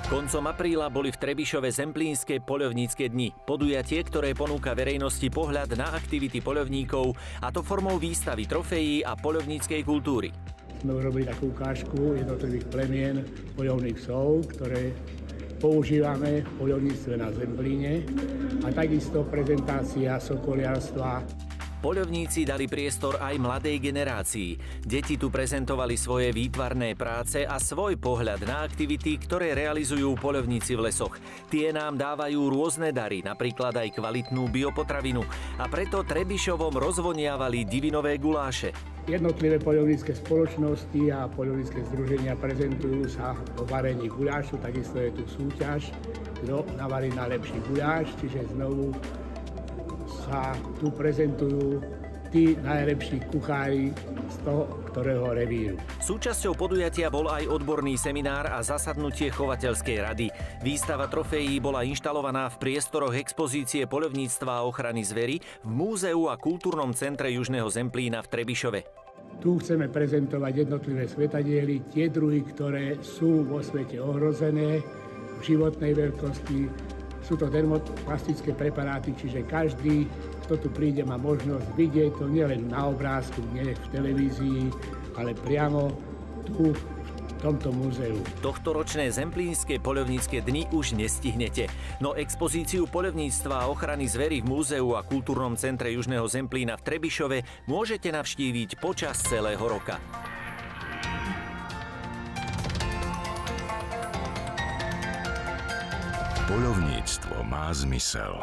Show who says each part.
Speaker 1: Koncom apríla boli v Trebišove zemplínske poľovnícke dni. Podujatie, ktoré ponúka verejnosti pohľad na aktivity poľovníkov, a to formou výstavy trofejí a poľovníckej kultúry.
Speaker 2: Sme urobili takú ukážku jednotlivých plemien poľovných psov, ktoré používame v poľovníctve na Zemplíne, a takisto prezentácia sokoliarstva.
Speaker 1: Poľovníci dali priestor aj mladej generácii. Deti tu prezentovali svoje výtvarné práce a svoj pohľad na aktivity, ktoré realizujú poľovníci v lesoch. Tie nám dávajú rôzne dary, napríklad aj kvalitnú biopotravinu. A preto Trebišovom rozvoniavali divinové guláše.
Speaker 2: Jednotlivé poľovnícke spoločnosti a poľovnícke združenia prezentujú sa o varení guľášu, takisto je tu súťaž, kto navarí najlepší guľáš, čiže znovu sa tu prezentujú tí najlepší kuchári z toho, ktorého revíru.
Speaker 1: Súčasťou podujatia bol aj odborný seminár a zasadnutie chovateľskej rady. Výstava trofejí bola inštalovaná v priestoroch expozície poľovníctva a ochrany zvery v Múzeu a kultúrnom centre Južného Zemplína v Trebišove.
Speaker 2: Tu chceme prezentovať jednotlivé svetadiely, tie druhy, ktoré sú vo svete ohrozené v životnej veľkosti. Sú to dermoplastické preparáty, čiže každý, kto tu príde, má možnosť vidieť to nielen na obrázku, nie v televízii, ale priamo tu v tomto múzeu.
Speaker 1: Tohtoročné zemplínske poľovnícke dni už nestihnete. No expozíciu poľovníctva a ochrany zvery v Múzeu a kultúrnom centre Južného Zemplína v Trebišove môžete navštíviť počas celého roka.
Speaker 3: Poľovníctvo má zmysel.